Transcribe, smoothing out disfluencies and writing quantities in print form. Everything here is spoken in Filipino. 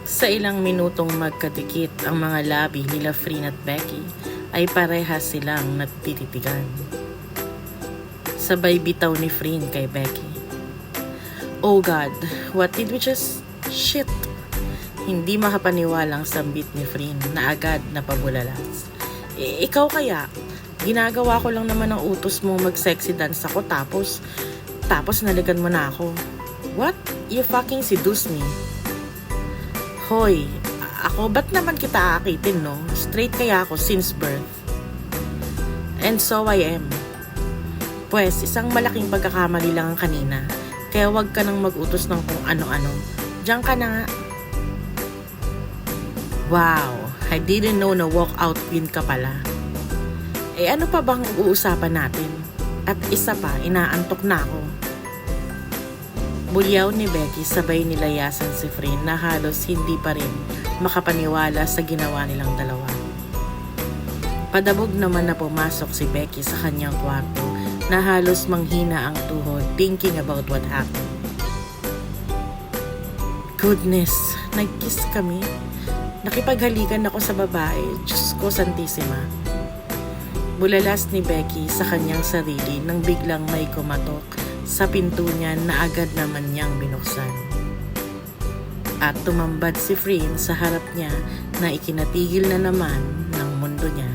Sa ilang minutong magkadikit ang mga labi nila Frin at Becky ay parehas silang natititigan. Sabay bitaw ni Frin kay Becky. Oh God, what did we just... Shit! Hindi makapaniwalang sambit ni Frin na agad napabulalas. Ikaw kaya? Ginagawa ko lang naman ang utos mo mag-sexy dance ako tapos nalikan mo na ako. What? You fucking seduce me. Hoy, ako ba't naman kita aakitin, no? Straight kaya ako since birth. And so I am. Pwes, isang malaking pagkakamali lang ang kanina. Kaya wag ka nang mag-utos ng kung ano-ano. Diyan ka na nga. Wow, I didn't know na walkout queen ka pala. Ano pa bang uusapan natin? At isa pa, inaantok na ako. Bulyaw ni Becky sabay nilayasan si Frin na halos hindi pa rin makapaniwala sa ginawa nilang dalawa. Padabog naman na pumasok si Becky sa kanyang kwarto na halos manghina ang tuhod thinking about what happened. Goodness, nag-kiss kami. Nakipaghalikan ako sa babae. Diyos ko, Santissima. Bulalas ni Becky sa kanyang sarili nang biglang may kumatok sa pinto niya na agad naman niyang binuksan. At tumambad si Frin sa harap niya na ikinatigil na naman ng mundo niya.